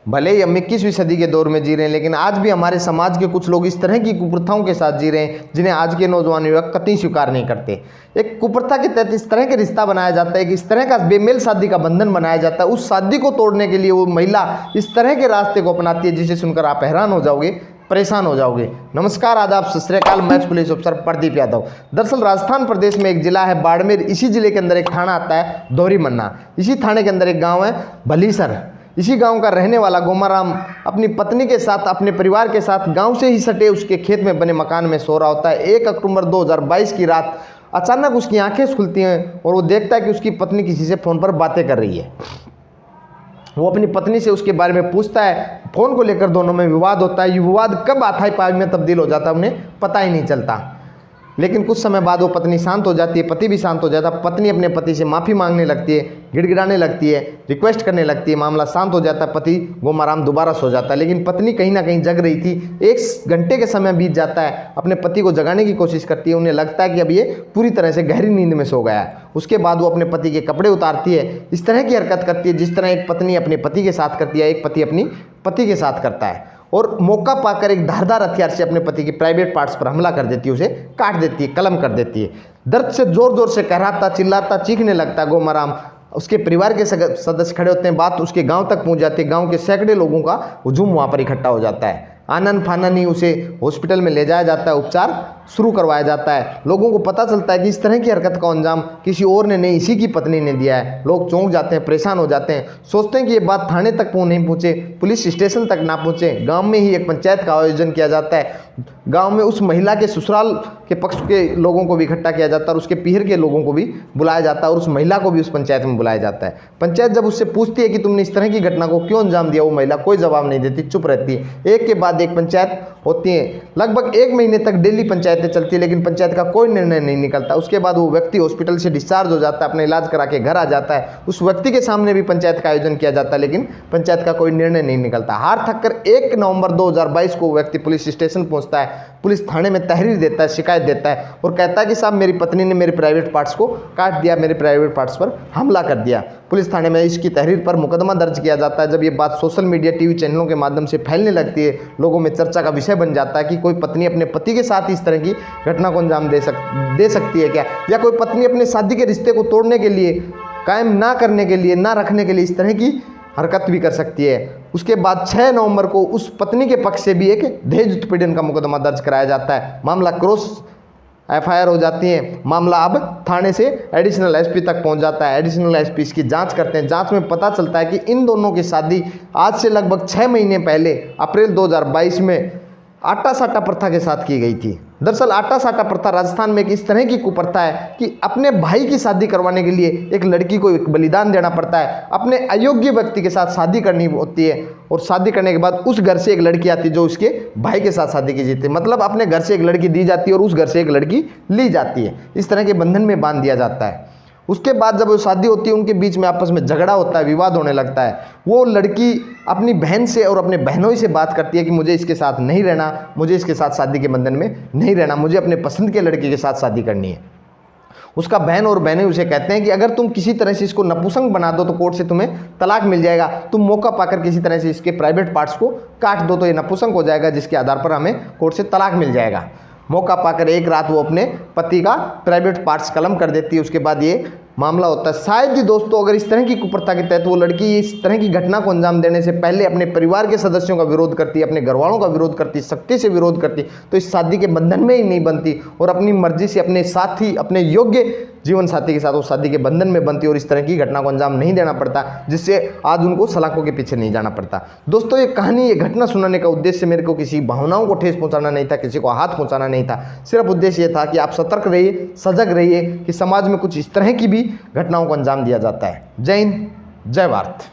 भले ही हम 21वीं सदी के दौर में जी रहे हैं, लेकिन आज भी हमारे समाज के कुछ लोग इस तरह की कुप्रथाओं के साथ जी रहे हैं जिन्हें आज के नौजवान युवक कतई स्वीकार नहीं करते। एक कुप्रथा के तहत इस तरह के रिश्ता बनाया जाता है कि इस तरह का बेमेल शादी का बंधन बनाया जाता है। उस शादी को तोड़ने के लिए वो महिला इस तरह के रास्ते को अपनाती है जिसे सुनकर आप हैरान हो जाओगे, परेशान हो जाओगे। नमस्कार, आदाब, सत श्री अकाल। मैं पुलिस अफसर प्रदीप यादव। दरअसल राजस्थान प्रदेश में एक जिला है बाड़मेर, इसी जिले के अंदर एक थाना आता है दोहरी मन्ना। इसी थाने के अंदर एक गांव है भलीसर। इसी गांव का रहने वाला गोमाराम अपनी पत्नी के साथ, अपने परिवार के साथ गांव से ही सटे उसके खेत में बने मकान में सो रहा होता है। 1 अक्टूबर 2022 की रात अचानक उसकी आंखें खुलती हैं और वो देखता है कि उसकी पत्नी किसी से फ़ोन पर बातें कर रही है। वो अपनी पत्नी से उसके बारे में पूछता है। फ़ोन को लेकर दोनों में विवाद होता है। ये विवाद कब हाथाई पाई में तब्दील हो जाता है उन्हें पता ही नहीं चलता। लेकिन कुछ समय बाद वो पत्नी शांत हो जाती है, पति भी शांत हो जाता है। पत्नी अपने पति से माफ़ी मांगने लगती है, गिड़गिड़ाने लगती है, रिक्वेस्ट करने लगती है। मामला शांत हो जाता है, पति गोमाराम दोबारा सो जाता है। लेकिन पत्नी कहीं ना कहीं जग रही थी। 1 घंटे के समय बीत जाता है, अपने पति को जगाने की कोशिश करती है। उन्हें लगता है कि अब ये पूरी तरह से गहरी नींद में सो गया है। उसके बाद वो अपने पति के कपड़े उतारती है। इस तरह की हरकत करती है जिस तरह एक पत्नी अपने पति के साथ करती है, एक पति अपनी पति के साथ करता है। और मौका पाकर एक धारदार हथियार से अपने पति के प्राइवेट पार्ट्स पर हमला कर देती है, उसे काट देती है, कलम कर देती है। दर्द से जोर जोर से कहराता, चिल्लाता, चीखने लगता है गोमाराम। उसके परिवार के सदस्य खड़े होते हैं। बात उसके गांव तक पहुंच जाती है। गांव के सैकड़े लोगों का हुजूम वहां पर इकट्ठा हो जाता है। आनन फानन ही उसे हॉस्पिटल में ले जाया जाता है, उपचार शुरू करवाया जाता है। लोगों को पता चलता है कि इस तरह की हरकत का अंजाम किसी और ने नहीं, इसी की पत्नी ने दिया है। लोग चौंक जाते हैं, परेशान हो जाते हैं, सोचते हैं कि ये बात थाने तक नहीं पहुँचे, पुलिस स्टेशन तक ना पहुँचे। गांव में ही एक पंचायत का आयोजन किया जाता है। गांव में उस महिला के ससुराल के पक्ष के लोगों को भी इकट्ठा किया जाता है और उसके पीहर के लोगों को भी बुलाया जाता है और उस महिला को भी उस पंचायत में बुलाया जाता है। पंचायत जब उससे पूछती है कि तुमने इस तरह की घटना को क्यों अंजाम दिया, वो महिला कोई जवाब नहीं देती, चुप रहती है। एक के बाद एक पंचायत होती है। लगभग 1 महीने तक डेली पंचायतें चलती है, लेकिन पंचायत का कोई निर्णय नहीं निकलता। उसके बाद वो व्यक्ति हॉस्पिटल से डिस्चार्ज हो जाता है, अपना इलाज करा के घर आ जाता है। उस व्यक्ति के सामने भी पंचायत का आयोजन किया जाता है, लेकिन पंचायत का कोई निर्णय नहीं निकलता। हार थककर 1 नवंबर 2022 को व्यक्ति पुलिस स्टेशन पहुंचता है। पुलिस थाने में तहरीर देता है, शिकायत देता है और कहता है कि साहब मेरी पत्नी ने मेरे प्राइवेट पार्ट्स को काट दिया, मेरे प्राइवेट पार्ट्स पर हमला कर दिया। पुलिस थाने में इसकी तहरीर पर मुकदमा दर्ज किया जाता है। जब ये बात सोशल मीडिया, टीवी चैनलों के माध्यम से फैलने लगती है, लोगों में चर्चा का विषय बन जाता है कि कोई पत्नी अपने पति के साथ इस तरह की घटना को अंजाम दे सकती है क्या, या कोई पत्नी अपने शादी के रिश्ते को तोड़ने के लिए, कायम ना करने के लिए, ना रखने के लिए इस तरह की हरकत भी कर सकती है। उसके बाद 6 नवंबर को उस पत्नी के पक्ष से भी एक दहेज उत्पीड़न का मुकदमा दर्ज कराया जाता है। मामला क्रॉस FIR हो जाती है। मामला अब थाने से एडिशनल SP तक पहुंच जाता है। एडिशनल SP इसकी जांच करते हैं। जांच में पता चलता है कि इन दोनों की शादी आज से लगभग 6 महीने पहले अप्रैल 2022 में आटा साटा प्रथा के साथ की गई थी। दरअसल आटा साटा प्रथा राजस्थान में एक इस तरह की कुप्रथा है कि अपने भाई की शादी करवाने के लिए एक लड़की को एक बलिदान देना पड़ता है। अपने अयोग्य व्यक्ति के साथ शादी करनी होती है और शादी करने के बाद उस घर से एक लड़की आती है जो उसके भाई के साथ शादी की जाती है। मतलब अपने घर से एक लड़की दी जाती है और उस घर से एक लड़की ली जाती है। इस तरह के बंधन में बांध दिया जाता है। उसके बाद जब वो शादी होती है, उनके बीच में आपस में झगड़ा होता है, विवाद होने लगता है। वो लड़की अपनी बहन से और अपने बहनों से बात करती है कि मुझे इसके साथ नहीं रहना, मुझे इसके साथ शादी के बंधन में नहीं रहना, मुझे अपने पसंद के लड़के के साथ शादी करनी है। उसका बहन और बहनें उसे कहते हैं कि अगर तुम किसी तरह से इसको नपुंसक बना दो तो कोर्ट से तुम्हें तलाक मिल जाएगा। तुम मौका पाकर किसी तरह से इसके प्राइवेट पार्ट्स को काट दो तो ये नपुंसक हो जाएगा, जिसके आधार पर हमें कोर्ट से तलाक मिल जाएगा। मौका पाकर एक रात वो अपने पति का प्राइवेट पार्ट्स कलम कर देती है। उसके बाद ये मामला होता है। शायद ही दोस्तों अगर इस तरह की कुप्रथा के तहत वो लड़की इस तरह की घटना को अंजाम देने से पहले अपने परिवार के सदस्यों का विरोध करती, अपने घरवालों का विरोध करती, सख्ती से विरोध करती, तो इस शादी के बंधन में ही नहीं बनती और अपनी मर्जी से अपने साथी, अपने योग्य जीवन साथी के साथ वो शादी के बंधन में बनती और इस तरह की घटना को अंजाम नहीं देना पड़ता, जिससे आज उनको सलाखों के पीछे नहीं जाना पड़ता। दोस्तों ये कहानी, ये घटना सुनाने का उद्देश्य मेरे को किसी भावनाओं को ठेस पहुंचाना नहीं था, किसी को हाथ पहुंचाना नहीं था। सिर्फ उद्देश्य ये था कि आप सतर्क रहिए, सजग रहिए कि समाज में कुछ इस तरह की भी घटनाओं को अंजाम दिया जाता है। जय हिंद, जय भारत।